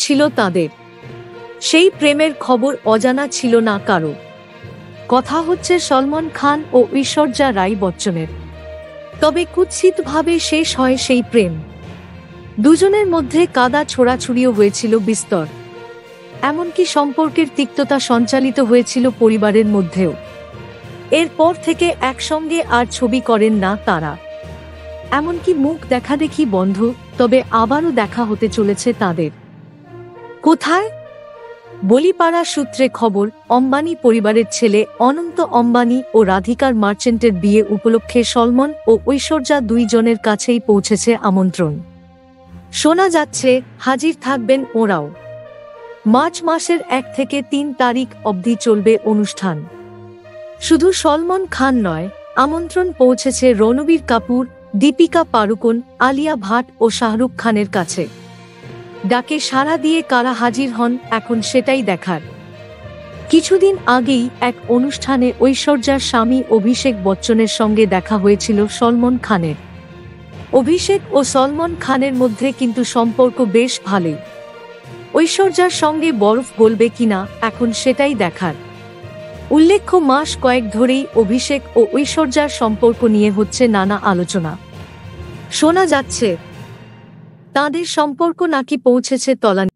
ছিল তাদের। সেই প্রেমের খবর অজানা ছিল না কারো। কথা হচ্ছে সলমন খান ও ঐশ্বর্যা রাই বচ্চনের। তবে কুৎসিতভাবে শেষ হয় সেই প্রেম। দুজনের মধ্যে কাদা ছোড়াছুড়িও হয়েছিল বিস্তর। এমনকি সম্পর্কের তিক্ততা সঞ্চালিত হয়েছিল পরিবারের মধ্যেও। এরপর থেকে একসঙ্গে আর ছবি করেন না তারা। এমনকি মুখ দেখাদেখি বন্ধ। তবে আবারও দেখা হতে চলেছে তাদের। কোথায়? বলিপাড়া সূত্রে খবর, অম্বানি পরিবারের ছেলে অনন্ত অম্বানি ও রাধিকার মার্চেন্টের বিয়ে উপলক্ষে সলমন ও ঐশ্বর্যা দুইজনের কাছেই পৌঁছেছে আমন্ত্রণ। শোনা যাচ্ছে হাজির থাকবেন ওঁরাও। মার্চ মাসের 1 থেকে 3 তারিখ অবধি চলবে অনুষ্ঠান। শুধু সলমন খান নয়, আমন্ত্রণ পৌঁছেছে রণবীর কাপুর, দীপিকা পাড়ুকোন, আলিয়া ভাট ও শাহরুখ খানের কাছে। ডাকে সাড়া দিয়ে কারা হাজির হন এখন সেটাই দেখার। কিছুদিন আগেই এক অনুষ্ঠানে ঐশ্বর্যার স্বামী অভিষেক বচ্চনের সঙ্গে দেখা হয়েছিল সলমন খানের। অভিষেক ও সলমন খানের মধ্যে কিন্তু সম্পর্ক বেশ ভালোই। ঐশ্বর্যার সঙ্গে বরফ গলবে কিনা এখন সেটাই দেখার। উল্লেখ্য, মাস কয়েক ধরেই অভিষেক ও ঐশ্বর্যার সম্পর্ক নিয়ে হচ্ছে নানা আলোচনা। শোনা যাচ্ছে তাঁদের সম্পর্ক নাকি পৌঁছেছে তলানিতে।